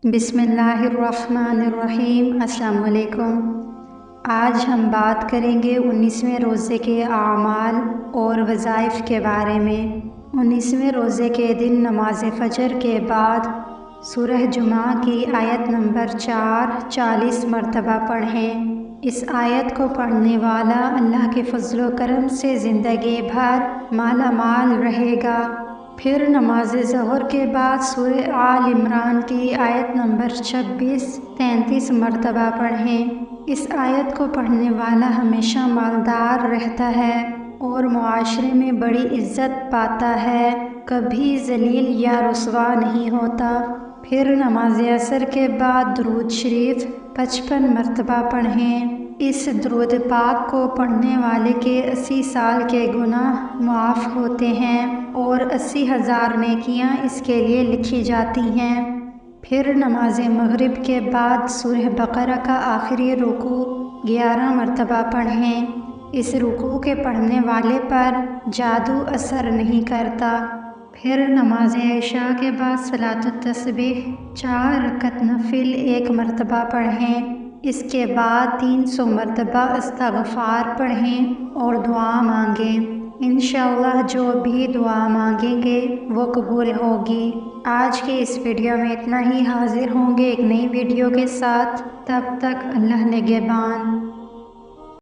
बिस्मिल्लाहिर्रहमानिर्रहीम। अस्सलाम वालेकुम। आज हम बात करेंगे 19वें रोज़े के आमाल और वज़ाइफ के बारे में। 19वें रोज़े के दिन नमाज फ़जर के बाद सूरह जुमा की आयत नंबर 4 40 मरतबा पढ़ें। इस आयत को पढ़ने वाला अल्लाह के फज़ल व करम से ज़िंदगी भर माला माल रहेगा। फिर नमाज ज़ोहर के बाद सूरह आल इमरान की आयत नंबर 26 33 मरतबा पढ़ें। इस आयत को पढ़ने वाला हमेशा मालदार रहता है और मुआशरे में बड़ी इज्जत पाता है, कभी जलील या रुसवा नहीं होता। फिर नमाज असर के बाद दुरूद शरीफ 55 मरतबा पढ़ें। इस दुरूद पाक को पढ़ने वाले के 80 साल के गुनाह मुआफ़ होते हैं और 80,000 नेकियां इसके लिए लिखी जाती हैं। फिर नमाज मगरिब के बाद सूरह बकरा का आखिरी रुकू 11 मरतबा पढ़ें। इस रुकू के पढ़ने वाले पर जादू असर नहीं करता। फिर नमाज इशा के बाद सलातुत तस्बीह 4 रकत नफिल 1 मरतबा पढ़ें। इसके बाद 300 मरतबा इस्तग़फ़ार पढ़ें और दुआ मांगें। इंशाअल्लाह जो भी दुआ मांगेंगे वो कबूल होगी। आज के इस वीडियो में इतना ही। हाजिर होंगे एक नई वीडियो के साथ। तब तक अल्लाह निगहबान।